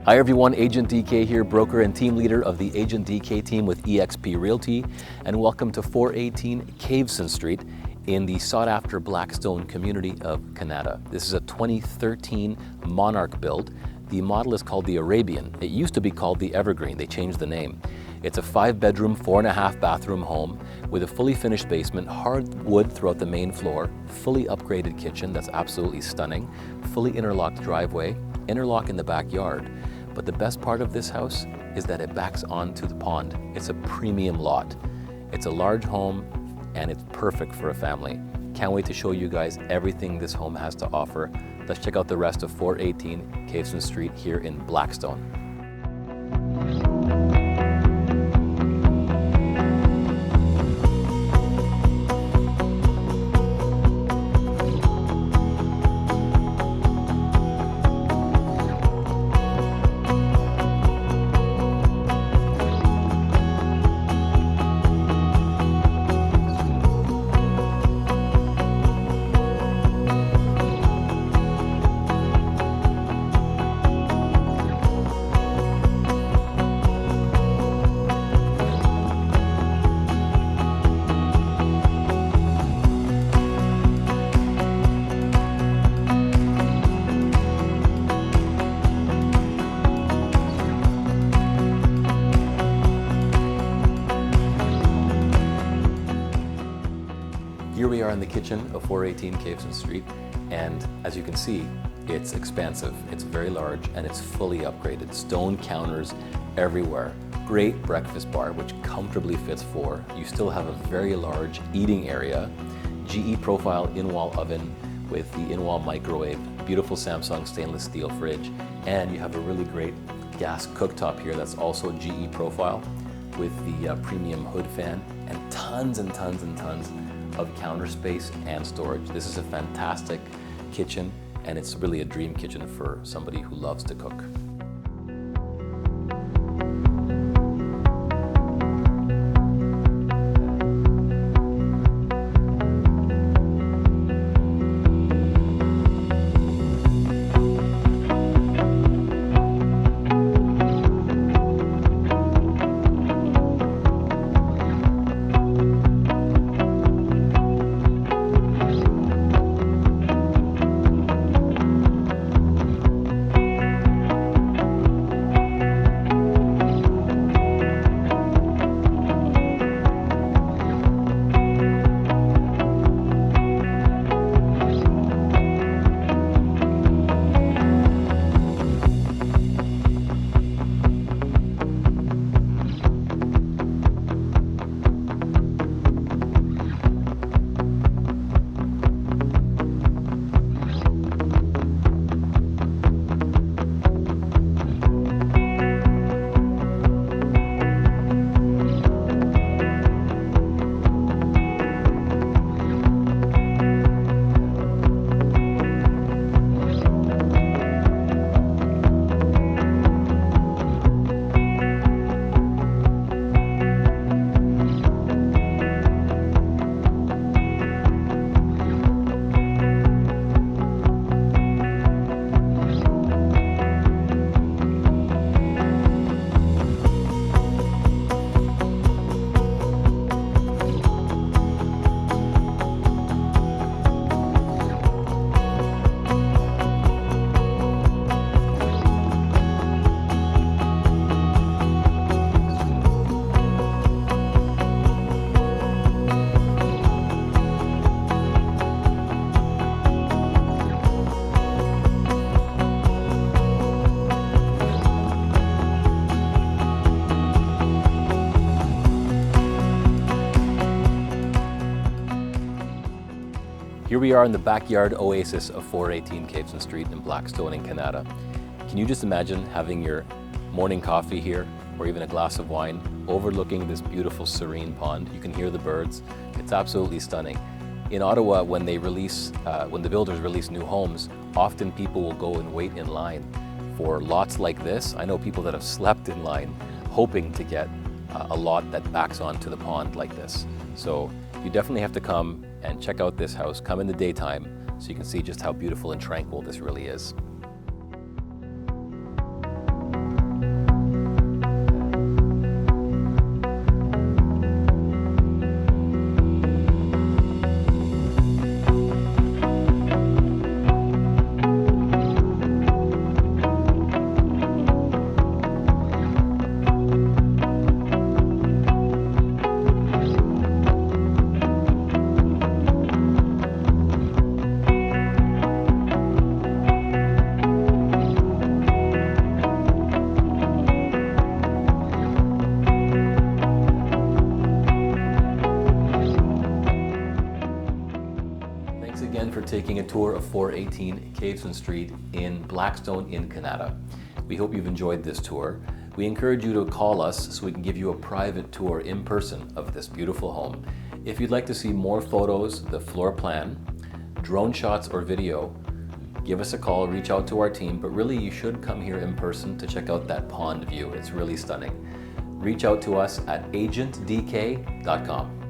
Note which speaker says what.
Speaker 1: Hi everyone, Agent DK here, broker and team leader of the Agent DK team with eXp Realty, and welcome to 418 Cavesson Street in the sought-after Blackstone community of Kanata. This is a 2013 Monarch build. The model is called the Arabian. It used to be called the Evergreen. They changed the name. It's a 5-bedroom, 4.5 bathroom home with a fully finished basement, hardwood throughout the main floor, fully upgraded kitchen that's absolutely stunning, fully interlocked driveway, interlock in the backyard. But the best part of this house is that it backs onto the pond. It's a premium lot. It's a large home and it's perfect for a family. Can't wait to show you guys everything this home has to offer. Let's check out the rest of 418 Cavesson Street here in Blackstone. Here we are in the kitchen of 418 Cavesson Street, and as you can see, it's expansive, it's very large, and it's fully upgraded. Stone counters everywhere. Great breakfast bar, which comfortably fits 4. You still have a very large eating area. GE profile in-wall oven with the in-wall microwave, beautiful Samsung stainless steel fridge, and you have a really great gas cooktop here that's also GE profile with the premium hood fan, and tons of counter space and storage. This is a fantastic kitchen, and it's really a dream kitchen for somebody who loves to cook. Here we are in the backyard oasis of 418 Cavesson Street in Blackstone in Kanata. Can you just imagine having your morning coffee here, or even a glass of wine, overlooking this beautiful serene pond? You can hear the birds. It's absolutely stunning. In Ottawa, when the builders release new homes, often people will go and wait in line for lots like this. I know people that have slept in line hoping to get a lot that backs onto the pond like this. So you definitely have to come and check out this house. Come in the daytime so you can see just how beautiful and tranquil this really is. a tour of 418 Cavesson Street in Blackstone in Kanata. We hope you've enjoyed this tour. We encourage you to call us so we can give you a private tour in person of this beautiful home. If you'd like to see more photos, the floor plan, drone shots or video, give us a call, reach out to our team, but really you should come here in person to check out that pond view. It's really stunning. Reach out to us at agentdk.com.